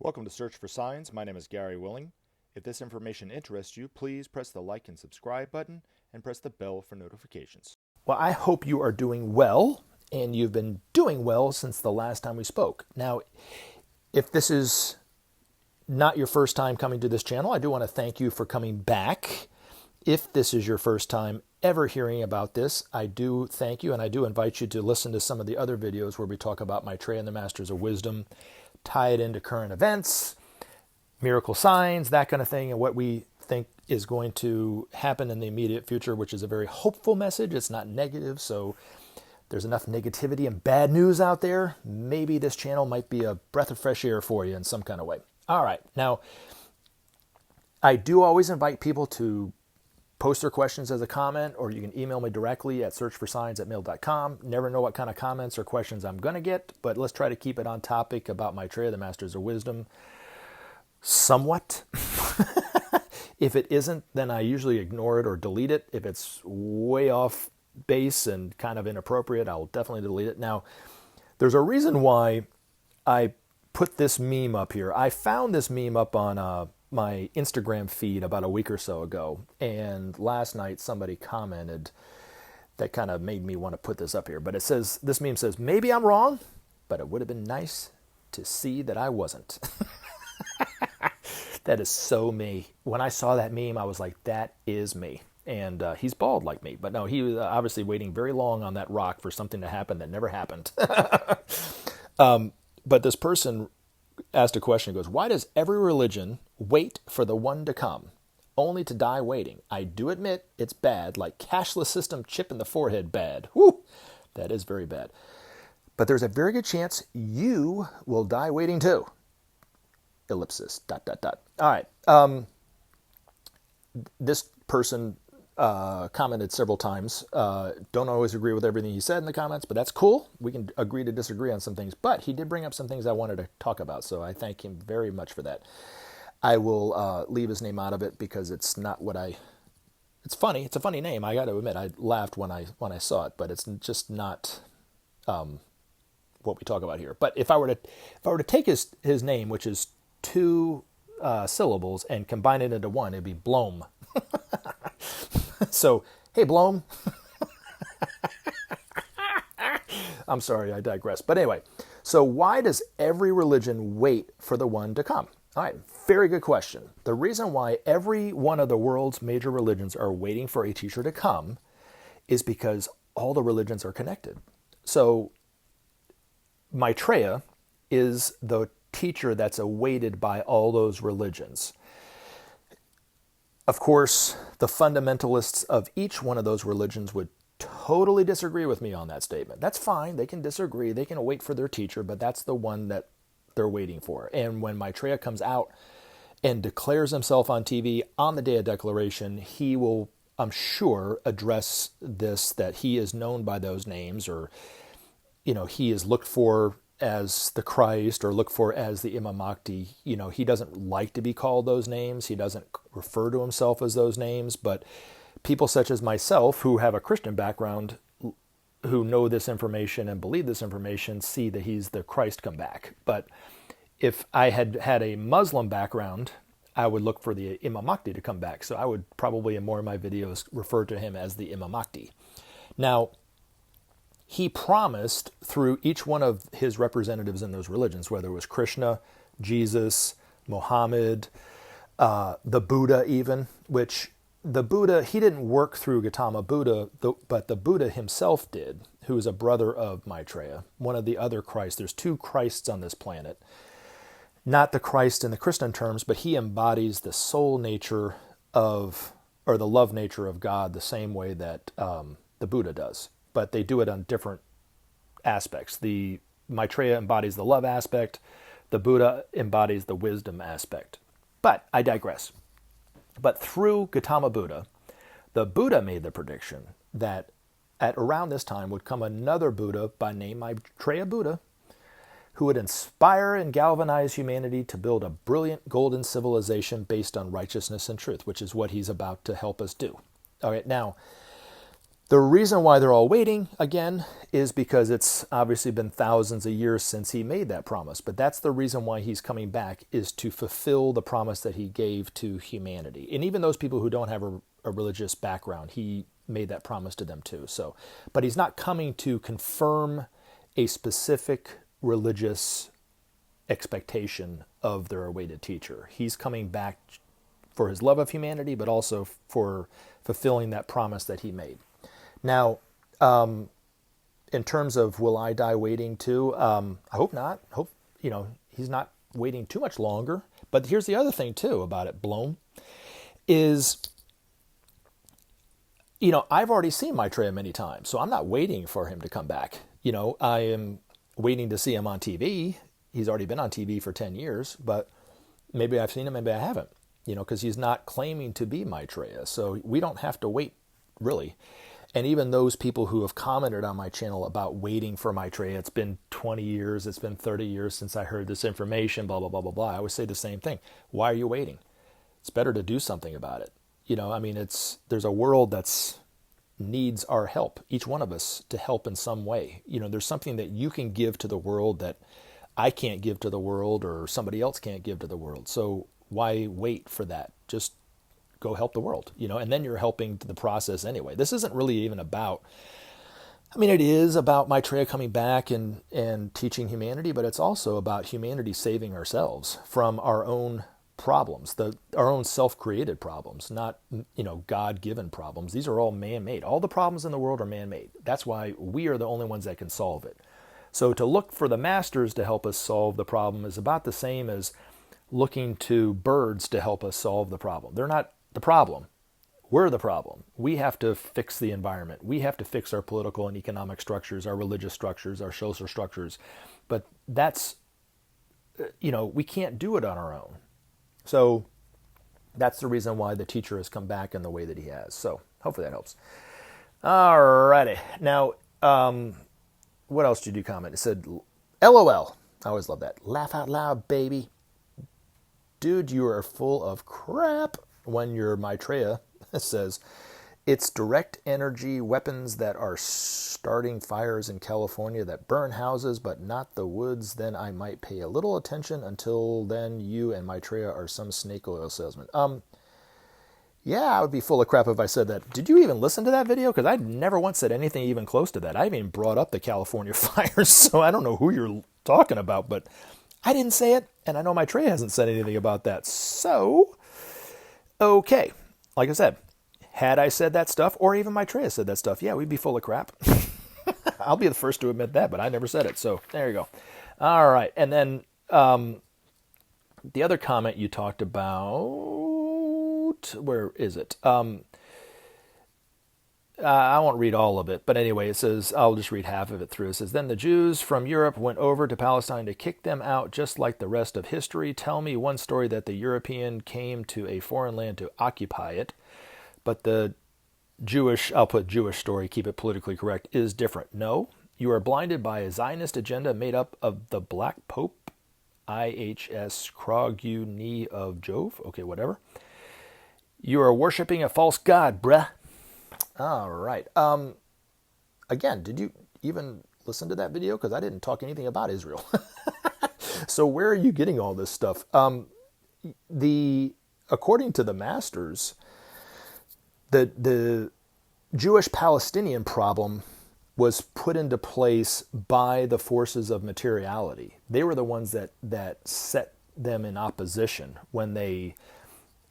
Welcome to Search for Signs. My name is Gary Willing. If this information interests you, please press the like and subscribe button and press the bell for notifications. Well, I hope you are doing well, and you've been doing well since the last time we spoke. Now, if this is not your first time coming to this channel, I do want to thank you for coming back. If this is your first time ever hearing about this, I do thank you, and I do invite you to listen to some of the other videos where we talk about Maitreya and the Masters of Wisdom, tie it into current events, miracle signs, that kind of thing, and what we think is going to happen in the immediate future, which is a very hopeful message. It's not negative, so there's enough negativity and bad news out there. Maybe this channel might be a breath of fresh air for you in some kind of way. All right, now, I do always invite people to post their questions as a comment, or you can email me directly at searchforsigns@mail.com. Never know what kind of comments or questions I'm going to get, but let's try to keep it on topic about Maitreya, the Masters of Wisdom, somewhat. If it isn't, then I usually ignore it or delete it. If it's way off base and kind of inappropriate, I'll definitely delete it. Now, there's a reason why I put this meme up here. I found this meme up on my Instagram feed about a week or so ago, and last night somebody commented that kind of made me want to put this up here. But it says, this meme says, "Maybe I'm wrong, but it would have been nice to see that I wasn't." That is so me. When I saw that meme, I was like, that is me. And he's bald like me. But no, he was obviously waiting very long on that rock for something to happen that never happened. But this person asked a question. He goes, "Why does every religion wait for the one to come, only to die waiting? I do admit it's bad, like cashless system, chip in the forehead bad. Woo! That is very bad. But there's a very good chance you will die waiting too. Ellipsis, ... All right. This person commented several times. Don't always agree with everything he said in the comments, but that's cool. We can agree to disagree on some things. But he did bring up some things I wanted to talk about, so I thank him very much for that. I will leave his name out of it because it's not what I... It's funny. It's a funny name. I got to admit, I laughed when I saw it, but it's just not what we talk about here. But if I were to take his name, which is two syllables, and combine it into one, it'd be Blom. So, hey, Blom. I'm sorry, I digress. But anyway, so why does every religion wait for the one to come? All right, very good question. The reason why every one of the world's major religions are waiting for a teacher to come is because all the religions are connected. So Maitreya is the teacher that's awaited by all those religions. Of course, the fundamentalists of each one of those religions would totally disagree with me on that statement. That's fine. They can disagree. They can wait for their teacher, but that's the one that they're waiting for. And when Maitreya comes out and declares himself on TV on the day of declaration, he will, I'm sure, address this, that he is known by those names, or, he is looked for as the Christ, or look for as the Imam Mahdi. He doesn't like to be called those names. He doesn't refer to himself as those names, but people such as myself who have a Christian background, who know this information and believe this information, see that he's the Christ come back. But if I had had a Muslim background, I would look for the Imam Mahdi to come back. So I would probably in more of my videos refer to him as the Imam Mahdi. Now, he promised through each one of his representatives in those religions, whether it was Krishna, Jesus, Muhammad, the Buddha even, which the Buddha, he didn't work through Gautama Buddha, but the Buddha himself did, who is a brother of Maitreya, one of the other Christs. There's two Christs on this planet. Not the Christ in the Christian terms, but he embodies the soul nature of, or the love nature of God, the same way that the Buddha does. But they do it on different aspects. The Maitreya embodies the love aspect. The Buddha embodies the wisdom aspect. But I digress. But through Gautama Buddha, the Buddha made the prediction that at around this time would come another Buddha by name Maitreya Buddha, who would inspire and galvanize humanity to build a brilliant golden civilization based on righteousness and truth, which is what he's about to help us do. All right, now, The reason why they're all waiting, again, is because it's obviously been thousands of years since he made that promise. But that's the reason why he's coming back, is to fulfill the promise that he gave to humanity. And even those people who don't have a religious background, he made that promise to them too. So, but he's not coming to confirm a specific religious expectation of their awaited teacher. He's coming back for his love of humanity, but also for fulfilling that promise that he made. Now, in terms of will I die waiting too? I hope not. Hope, he's not waiting too much longer. But here's the other thing too about it, Bloom, is, I've already seen Maitreya many times, so I'm not waiting for him to come back. I am waiting to see him on TV. He's already been on TV for 10 years, but maybe I've seen him, maybe I haven't, because he's not claiming to be Maitreya. So we don't have to wait, really. And even those people who have commented on my channel about waiting for Maitreya, it's been 20 years, it's been 30 years since I heard this information, blah, blah, blah, blah, blah. I always say the same thing. Why are you waiting? It's better to do something about it. There's a world that's needs our help, each one of us, to help in some way. There's something that you can give to the world that I can't give to the world, or somebody else can't give to the world. So why wait for that? Just go help the world, and then you're helping the process anyway. This isn't really even about, it is about Maitreya coming back and teaching humanity, but it's also about humanity saving ourselves from our own problems, our own self-created problems, not, God-given problems. These are all man-made. All the problems in the world are man-made. That's why we are the only ones that can solve it. So to look for the masters to help us solve the problem is about the same as looking to birds to help us solve the problem. They're not the problem. We're the problem. We have to fix the environment. We have to fix our political and economic structures, our religious structures, our social structures. But that's, we can't do it on our own. So that's the reason why the teacher has come back in the way that he has. So hopefully that helps. Alrighty. Now, what else did you comment? It said, LOL. I always love that. Laugh out loud, baby. Dude, you are full of crap. When your Maitreya says, it's direct energy weapons that are starting fires in California that burn houses, but not the woods, then I might pay a little attention. Until then, you and Maitreya are some snake oil salesman. Yeah, I would be full of crap if I said that. Did you even listen to that video? Because I never once said anything even close to that. I haven't even brought up the California fires, so I don't know who you're talking about, but I didn't say it, and I know Maitreya hasn't said anything about that. So, okay, like I said, had I said that stuff, or even Maitreya said that stuff, yeah, we'd be full of crap. I'll be the first to admit that, but I never said it, so there you go. All right, and then the other comment you talked about, where is it? I won't read all of it, but anyway, it says, I'll just read half of it through. It says, then the Jews from Europe went over to Palestine to kick them out, just like the rest of history. Tell me one story that the European came to a foreign land to occupy it, but the Jewish, I'll put Jewish story, keep it politically correct, is different. No, you are blinded by a Zionist agenda made up of the Black Pope, IHS Krogu Knee of Jove, okay, whatever. You are worshiping a false god, bruh. All right. Again, did you even listen to that video? Because I didn't talk anything about Israel. So where are you getting all this stuff? According to the masters, the Jewish-Palestinian problem was put into place by the forces of materiality. They were the ones that set them in opposition when they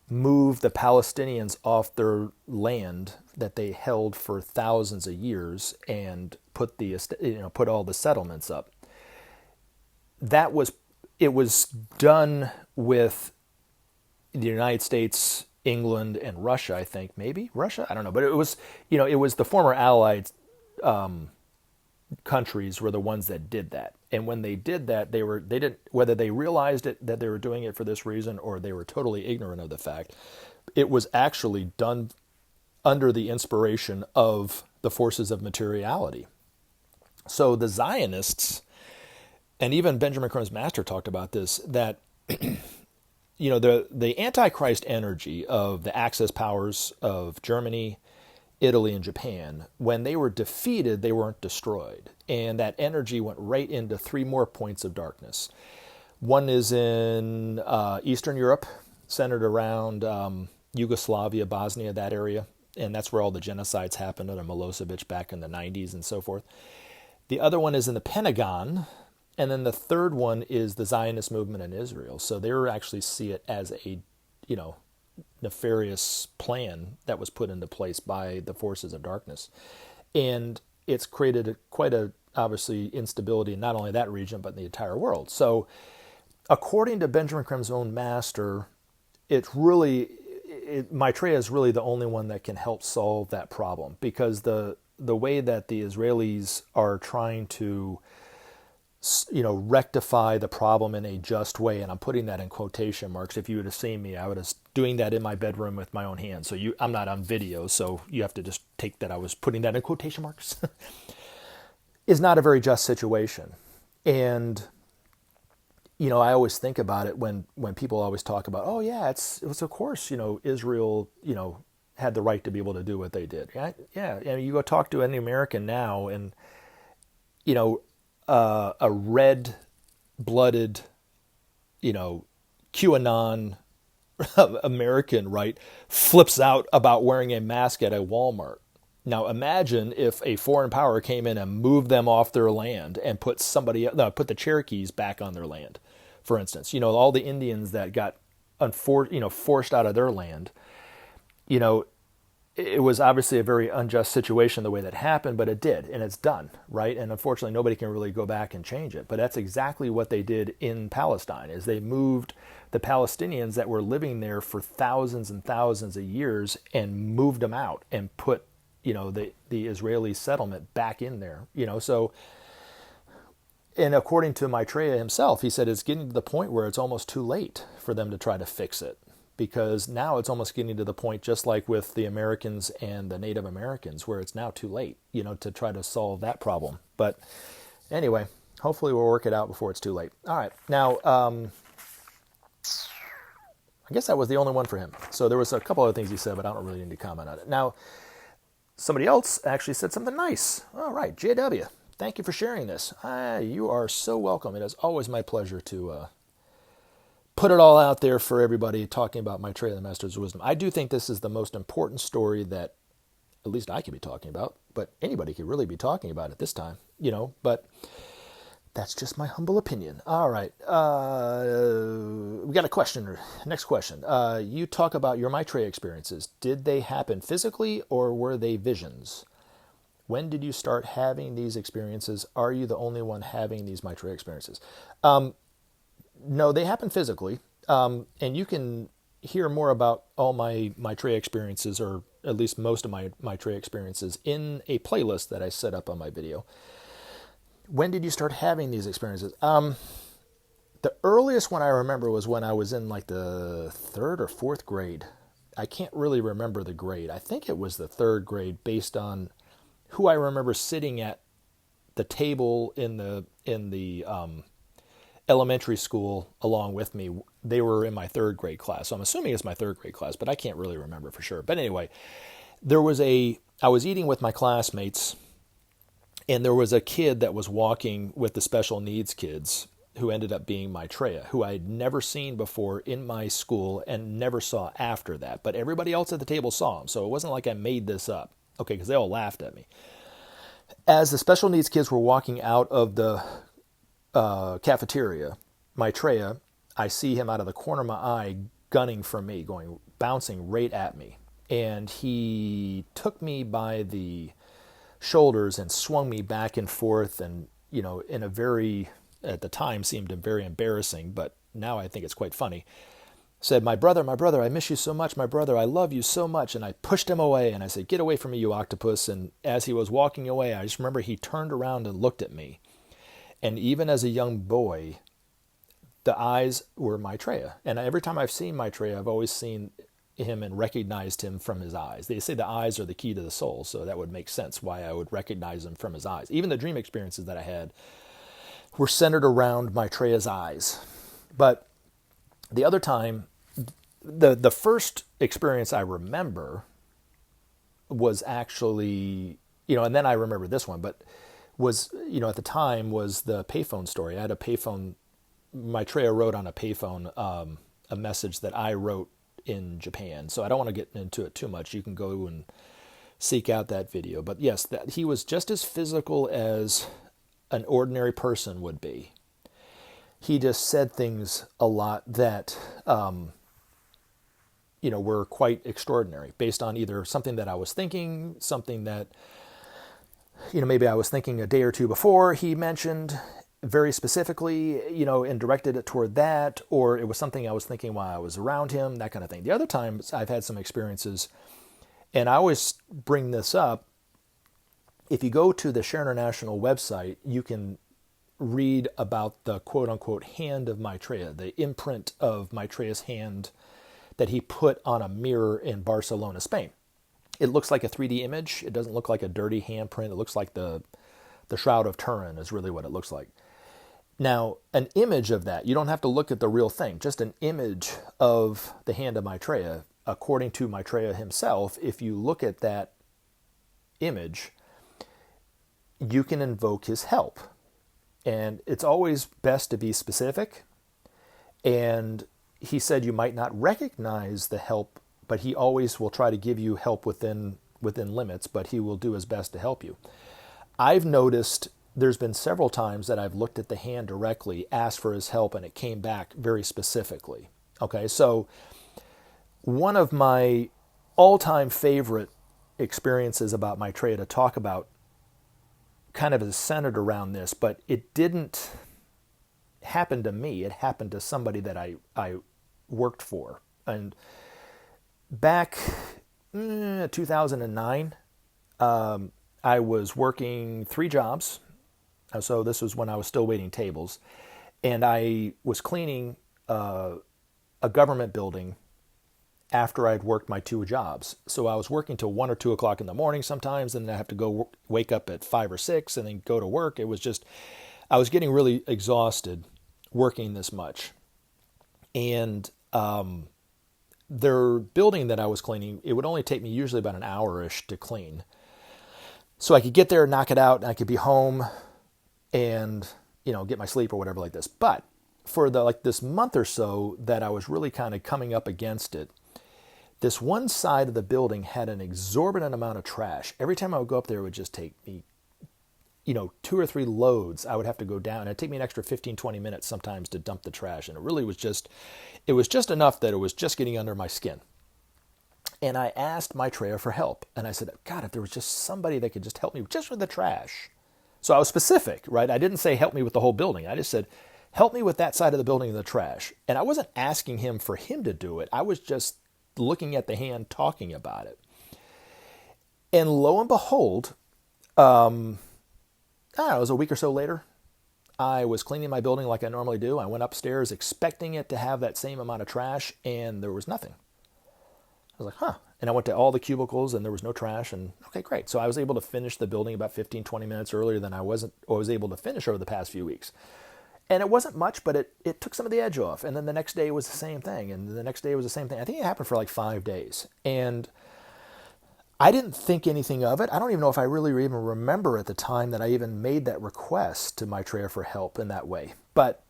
moved the Palestinians off their land that they held for thousands of years and put all the settlements up. It was done with the United States, England, and Russia, I think, maybe Russia, I don't know, but it was the former Allied countries were the ones that did that. And when they did that, they didn't, whether they realized it that they were doing it for this reason or they were totally ignorant of the fact, it was actually done under the inspiration of the forces of materiality. So the Zionists, and even Benjamin Creme's master talked about this, that the antichrist energy of the Axis powers of Germany, Italy and Japan. When they were defeated, they weren't destroyed. And that energy went right into three more points of darkness. One is in Eastern Europe, centered around Yugoslavia, Bosnia, that area. And that's where all the genocides happened under Milosevic back in the 90s and so forth. The other one is in the Pentagon. And then the third one is the Zionist movement in Israel. So they actually see it as a, nefarious plan that was put into place by the forces of darkness. And it's created quite a, obviously, instability in not only that region, but in the entire world. So according to Benjamin Creme's own master, Maitreya is really the only one that can help solve that problem, because the way that the Israelis are trying to rectify the problem in a just way, and I'm putting that in quotation marks. If you would have seen me, I would have doing that in my bedroom with my own hands. So I'm not on video, so you have to just take that I was putting that in quotation marks. Is not a very just situation. And I always think about it when people always talk about, oh yeah, it was of course, Israel, had the right to be able to do what they did. Yeah. And you go talk to any American now, and a red-blooded, QAnon American, right, flips out about wearing a mask at a Walmart. Now imagine if a foreign power came in and moved them off their land and put the Cherokees back on their land, for instance. All the Indians that got forced out of their land. It was obviously a very unjust situation the way that happened, but it did, and it's done, right? And unfortunately, nobody can really go back and change it. But that's exactly what they did in Palestine, is they moved the Palestinians that were living there for thousands and thousands of years and moved them out and put, the Israeli settlement back in there, So, and according to Maitreya himself, he said it's getting to the point where it's almost too late for them to try to fix it. Because now it's almost getting to the point, just like with the Americans and the Native Americans, where it's now too late, to try to solve that problem. But anyway, hopefully we'll work it out before it's too late. All right. Now, I guess that was the only one for him. So there was a couple other things he said, but I don't really need to comment on it. Now, somebody else actually said something nice. All right, JW, thank you for sharing this. You are so welcome. It is always my pleasure to put it all out there for everybody, talking about Maitreya, the Masters of Wisdom. I do think this is the most important story that at least I could be talking about, but anybody could really be talking about it this time, but that's just my humble opinion. All right. We got a question. Next question. You talk about your Maitreya experiences. Did they happen physically, or were they visions? When did you start having these experiences? Are you the only one having these Maitreya experiences? No, they happen physically, and you can hear more about all my Maitreya experiences, or at least most of my Maitreya experiences, in a playlist that I set up on my video. When did you start having these experiences? The earliest one I remember was when I was in like the 3rd or 4th grade. I can't really remember the grade. I think it was the 3rd grade, based on who I remember sitting at the table in the elementary school along with me. They were in my 3rd grade class. So I'm assuming it's my 3rd grade class, but I can't really remember for sure. But anyway, I was eating with my classmates, and there was a kid that was walking with the special needs kids who ended up being Maitreya, who I had never seen before in my school and never saw after that. But everybody else at the table saw him. So it wasn't like I made this up. Okay, because they all laughed at me. As the special needs kids were walking out of the cafeteria, Maitreya, I see him out of the corner of my eye gunning for me, bouncing right at me. And he took me by the shoulders and swung me back and forth, and, in a very, at the time seemed very embarrassing, but now I think it's quite funny. Said, my brother, I miss you so much, my brother, I love you so much. And I pushed him away, and I said, get away from me, you octopus. And as he was walking away, I just remember he turned around and looked at me. And even as a young boy, the eyes were Maitreya. And every time I've seen Maitreya, I've always seen him and recognized him from his eyes. They say the eyes are the key to the soul, so that would make sense why I would recognize him from his eyes. Even the dream experiences that I had were centered around Maitreya's eyes. But the other time, the first experience I remember was actually, and then I remember this one, but was, at the time was the payphone story. I had a payphone, Maitreya wrote on a payphone a message that I wrote in Japan. So I don't want to get into it too much. You can go and seek out that video. But yes, that he was just as physical as an ordinary person would be. He just said things a lot that, were quite extraordinary based on either something that I was thinking, something that, maybe I was thinking a day or two before he mentioned very specifically, and directed it toward that, or it was something I was thinking while I was around him, that kind of thing. The other times I've had some experiences, and I always bring this up. If you go to the Share International website, you can read about the quote-unquote hand of Maitreya, the imprint of Maitreya's hand that he put on a mirror in Barcelona, Spain. It looks like a 3D image. It doesn't look like a dirty handprint. It looks like the Shroud of Turin is really what it looks like. Now, an image of that, you don't have to look at the real thing, just an image of the hand of Maitreya, according to Maitreya himself, if you look at that image, you can invoke his help. And it's always best to be specific. And he said you might not recognize the help, but he always will try to give you help within limits, but he will do his best to help you. I've noticed there's been several times that I've looked at the hand directly, asked for his help, and it came back very specifically. Okay, so one of my all-time favorite experiences about Maitreya to talk about kind of is centered around this, but it didn't happen to me. It happened to somebody that I worked for. And back in 2009, I was working 3 jobs. So this was when I was still waiting tables. And I was cleaning a government building after I'd worked my 2 jobs. So I was working till 1 or 2 o'clock in the morning sometimes, and then I have to go wake up at 5 or 6 and then go to work. It was just, I was getting really exhausted working this much. And their building that I was cleaning, it would only take me usually about an hour-ish to clean. So I could get there, knock it out, and I could be home and, get my sleep or whatever like this. But for this month or so that I was really kind of coming up against it, this one side of the building had an exorbitant amount of trash. Every time I would go up there, it would just take me, 2 or 3 loads. I would have to go down. It'd take me an extra 15, 20 minutes sometimes to dump the trash. And it really was just enough that it was just getting under my skin. And I asked Maitreya for help. And I said, God, if there was just somebody that could just help me just with the trash. So I was specific, right? I didn't say help me with the whole building. I just said, help me with that side of the building and the trash. And I wasn't asking him for him to do it. I was just looking at the hand, talking about it. And lo and behold, I don't know, it was a week or so later, I was cleaning my building like I normally do. I went upstairs expecting it to have that same amount of trash, and there was nothing. I was like, huh. And I went to all the cubicles, and there was no trash, and okay, great. So I was able to finish the building about 15, 20 minutes earlier than I was able to finish over the past few weeks. And it wasn't much, but it took some of the edge off. And then the next day was the same thing. And the next day was the same thing. I think it happened for like 5 days. And I didn't think anything of it. I don't even know if I really even remember at the time that I even made that request to Maitreya for help in that way. But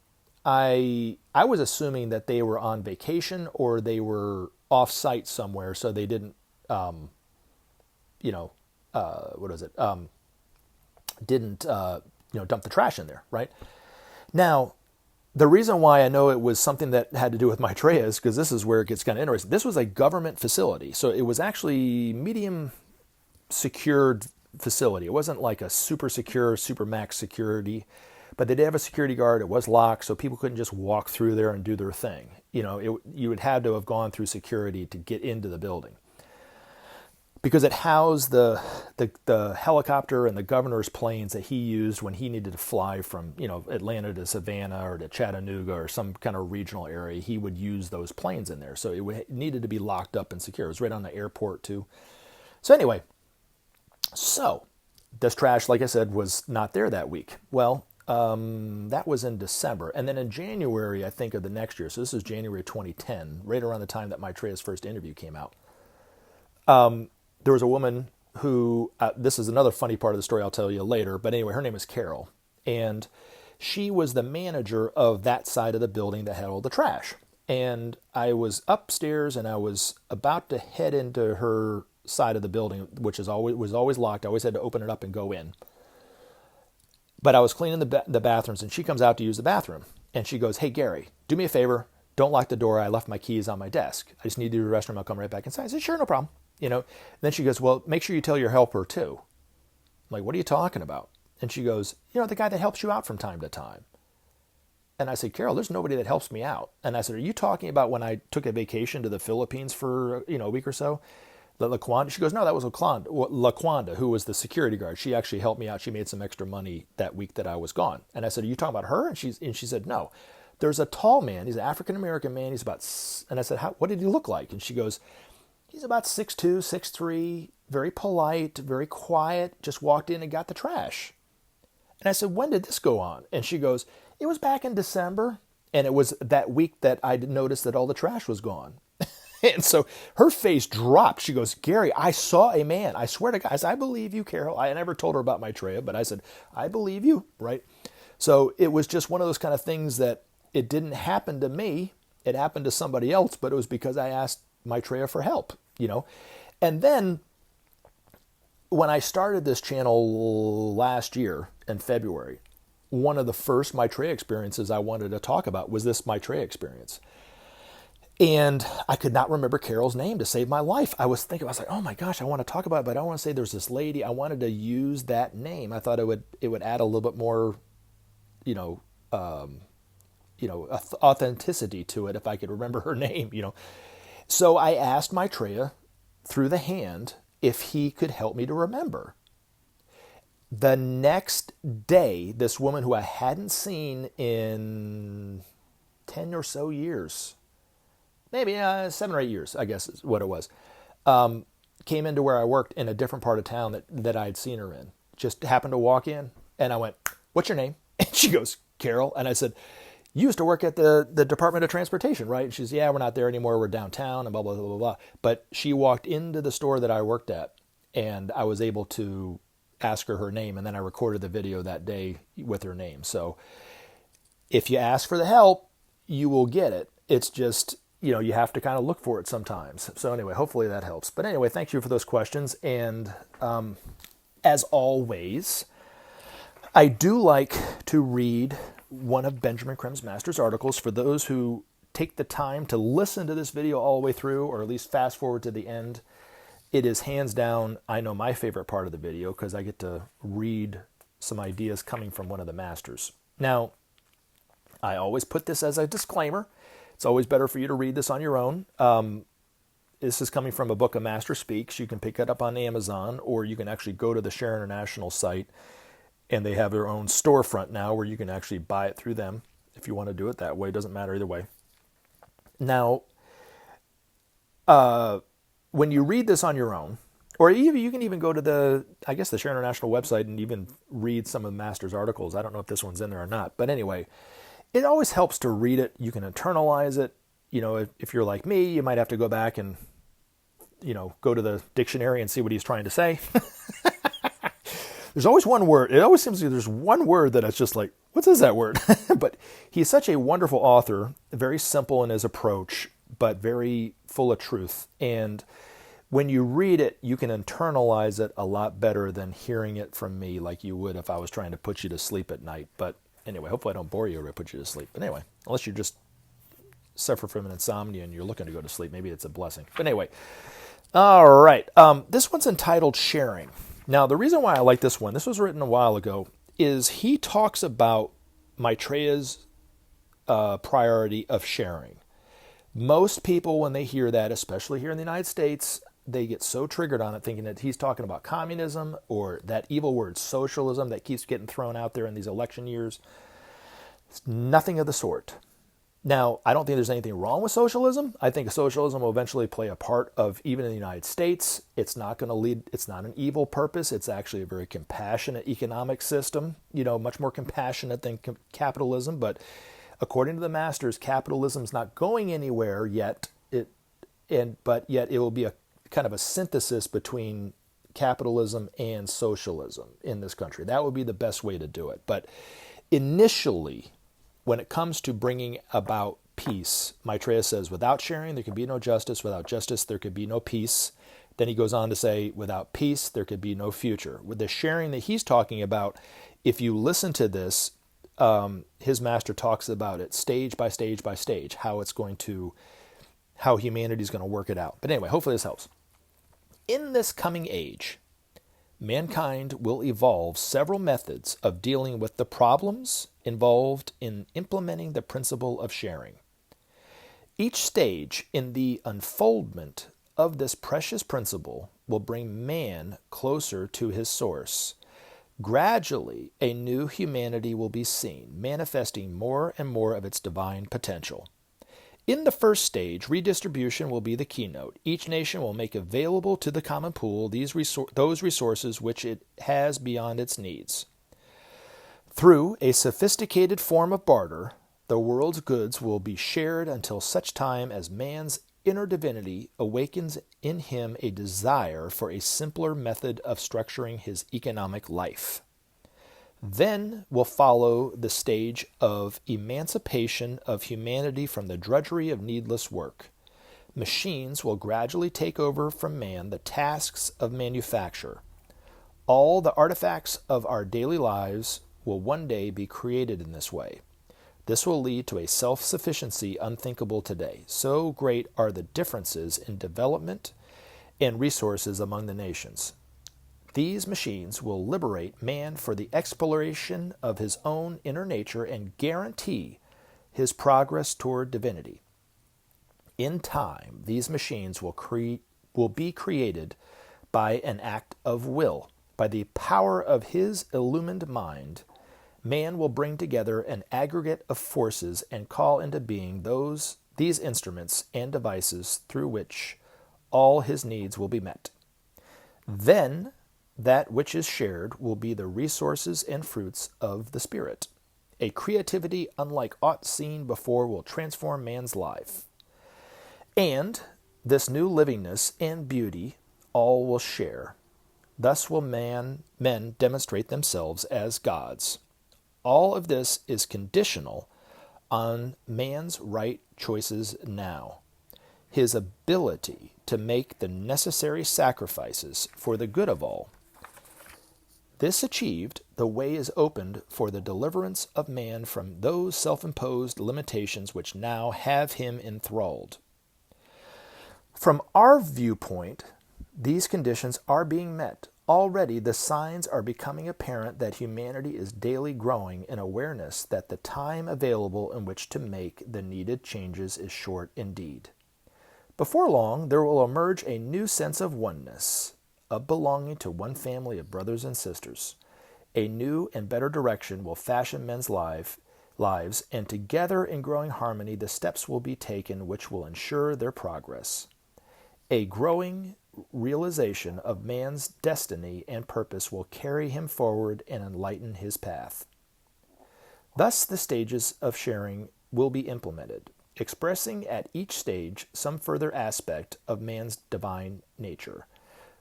I was assuming that they were on vacation or they were off-site somewhere, so they didn't, dump the trash in there, right? Now, the reason why I know it was something that had to do with Maitreya is because this is where it gets kind of interesting. This was a government facility, so it was actually medium secured facility. It wasn't like a super secure, super max security, but they did have a security guard. It was locked, so people couldn't just walk through there and do their thing. You would have to have gone through security to get into the building. Because it housed the helicopter and the governor's planes that he used when he needed to fly from Atlanta to Savannah or to Chattanooga or some kind of regional area. He would use those planes in there, so it needed to be locked up and secure. It was right on the airport too. So anyway, this trash, like I said, was not there that week. Well, that was in December, and then in January, I think, of the next year. So this is January 2010, right around the time that Maitreya's first interview came out. there was a woman who, this is another funny part of the story I'll tell you later, but anyway, her name is Carol. And she was the manager of that side of the building that had all the trash. And I was upstairs and I was about to head into her side of the building, which was always locked. I always had to open it up and go in. But I was cleaning the bathrooms, and she comes out to use the bathroom. And she goes, "Hey, Gary, do me a favor. Don't lock the door. I left my keys on my desk. I just need to use the restroom. I'll come right back inside." I said, "Sure, no problem." And then she goes, "Well, make sure you tell your helper too." I'm like, "What are you talking about?" And she goes, "The guy that helps you out from time to time." And I said, "Carol, there's nobody that helps me out." And I said, "Are you talking about when I took a vacation to the Philippines for, a week or so? LaQuanda?" She goes, "No, that was LaQuanda, who was the security guard. She actually helped me out. She made some extra money that week that I was gone." And I said, "Are you talking about her?" And she said, "No. There's a tall man. He's an African-American man. He's about," and I said, "What did he look like?" And she goes, "He's about 6'2", 6'3", very polite, very quiet, just walked in and got the trash." And I said, "When did this go on?" And she goes, "It was back in December, and it was that week that I noticed that all the trash was gone." And so her face dropped. She goes, "Gary, I saw a man. I swear to God." I said, "I believe you, Carol." I never told her about Maitreya, but I said, "I believe you," right? So it was just one of those kind of things that it didn't happen to me. It happened to somebody else, but it was because I asked Maitreya for help, And then when I started this channel last year in February, one of the first Maitreya experiences I wanted to talk about was this Maitreya experience. And I could not remember Carol's name to save my life. I was like, "Oh my gosh, I want to talk about it, but I don't want to say there's this lady." I wanted to use that name. I thought it would add a little bit more, authenticity to it if I could remember her name, So I asked Maitreya through the hand if he could help me to remember. The next day, this woman who I hadn't seen in 10 or so years, maybe 7 or 8 years, I guess is what it was, came into where I worked in a different part of town that I'd seen her in. Just happened to walk in, and I went, "What's your name?" And she goes, "Carol." And I said, "You used to work at the Department of Transportation, right?" And she says, "Yeah, we're not there anymore. We're downtown," and blah, blah, blah, blah, blah. But she walked into the store that I worked at, and I was able to ask her name, and then I recorded the video that day with her name. So if you ask for the help, you will get it. It's just, you have to kind of look for it sometimes. So anyway, hopefully that helps. But anyway, thank you for those questions. And as always, I do like to read one of Benjamin Creme's Master's articles for those who take the time to listen to this video all the way through, or at least fast forward to the end. It is hands down, I know, my favorite part of the video because I get to read some ideas coming from one of the masters. Now, I always put this as a disclaimer. It's always better for you to read this on your own. This is coming from a book, A Master Speaks. You can pick it up on Amazon, or you can actually go to the Share International site, and they have their own storefront now where you can actually buy it through them if you want to do it that way. It doesn't matter either way. Now, when you read this on your own, or even you can even go to the Share International website and even read some of the Master's articles. I don't know if this one's in there or not. But anyway, it always helps to read it. You can internalize it. If you're like me, you might have to go back and, go to the dictionary and see what he's trying to say. There's always one word. It always seems like there's one word that it's just like, what is that word? But he's such a wonderful author, very simple in his approach, but very full of truth. And when you read it, you can internalize it a lot better than hearing it from me like you would if I was trying to put you to sleep at night. But anyway, hopefully I don't bore you or I put you to sleep. But anyway, unless you just suffer from an insomnia and you're looking to go to sleep, maybe it's a blessing. But anyway, all right. This one's entitled Sharing. Now, the reason why I like this one, this was written a while ago, is he talks about Maitreya's priority of sharing. Most people, when they hear that, especially here in the United States, they get so triggered on it thinking that he's talking about communism or that evil word socialism that keeps getting thrown out there in these election years. It's nothing of the sort. Now, I don't think there's anything wrong with socialism. I think socialism will eventually play a part of, even in the United States. It's not going to lead, it's not an evil purpose. It's actually a very compassionate economic system, much more compassionate than capitalism. But according to the masters, capitalism's not going anywhere yet. But yet it will be kind of a synthesis between capitalism and socialism in this country. That would be the best way to do it. But initially, when it comes to bringing about peace, Maitreya says, without sharing, there can be no justice. Without justice, there could be no peace. Then he goes on to say, without peace, there could be no future. With the sharing that he's talking about, if you listen to this, his master talks about it stage by stage by stage, how humanity is going to work it out. But anyway, hopefully this helps. In this coming age, mankind will evolve several methods of dealing with the problems involved in implementing the principle of sharing. Each stage in the unfoldment of this precious principle will bring man closer to his source. Gradually, a new humanity will be seen, manifesting more and more of its divine potential. In the first stage, redistribution will be the keynote. Each nation will make available to the common pool those resources which it has beyond its needs. Through a sophisticated form of barter, the world's goods will be shared until such time as man's inner divinity awakens in him a desire for a simpler method of structuring his economic life. Then will follow the stage of emancipation of humanity from the drudgery of needless work. Machines will gradually take over from man the tasks of manufacture. All the artifacts of our daily lives will one day be created in this way. This will lead to a self-sufficiency unthinkable today. So great are the differences in development and resources among the nations. These machines will liberate man for the exploration of his own inner nature and guarantee his progress toward divinity. In time, these machines will be created by an act of will. By the power of his illumined mind, man will bring together an aggregate of forces and call into being these instruments and devices through which all his needs will be met. Then that which is shared will be the resources and fruits of the Spirit. A creativity unlike aught seen before will transform man's life. And this new livingness and beauty all will share. Thus will men demonstrate themselves as gods. All of this is conditional on man's right choices now. His ability to make the necessary sacrifices for the good of all. This achieved, the way is opened for the deliverance of man from those self-imposed limitations which now have him enthralled. From our viewpoint, these conditions are being met. Already the signs are becoming apparent that humanity is daily growing in awareness that the time available in which to make the needed changes is short indeed. Before long, there will emerge a new sense of oneness, of belonging to one family of brothers and sisters. A new and better direction will fashion men's lives, and together in growing harmony the steps will be taken which will ensure their progress. A growing realization of man's destiny and purpose will carry him forward and enlighten his path. Thus the stages of sharing will be implemented, expressing at each stage some further aspect of man's divine nature,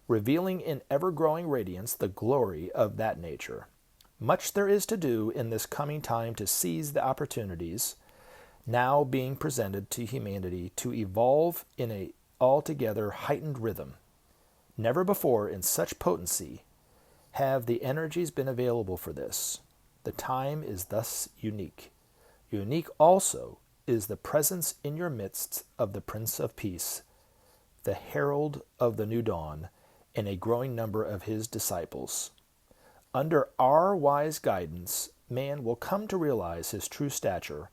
revealing in ever-growing radiance the glory of that nature. Much there is to do in this coming time to seize the opportunities now being presented to humanity to evolve in a altogether heightened rhythm. Never before in such potency have the energies been available for this. The time is thus unique. Unique also is the presence in your midst of the Prince of Peace, the herald of the new dawn, and a growing number of his disciples. Under our wise guidance, man will come to realize his true stature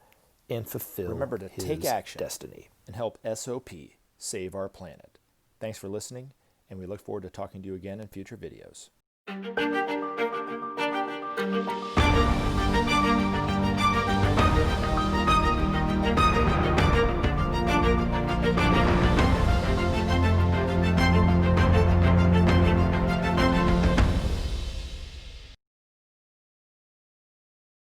and fulfill Remember to his take action destiny. and help SOP save our planet. Thanks for listening, and we look forward to talking to you again in future videos.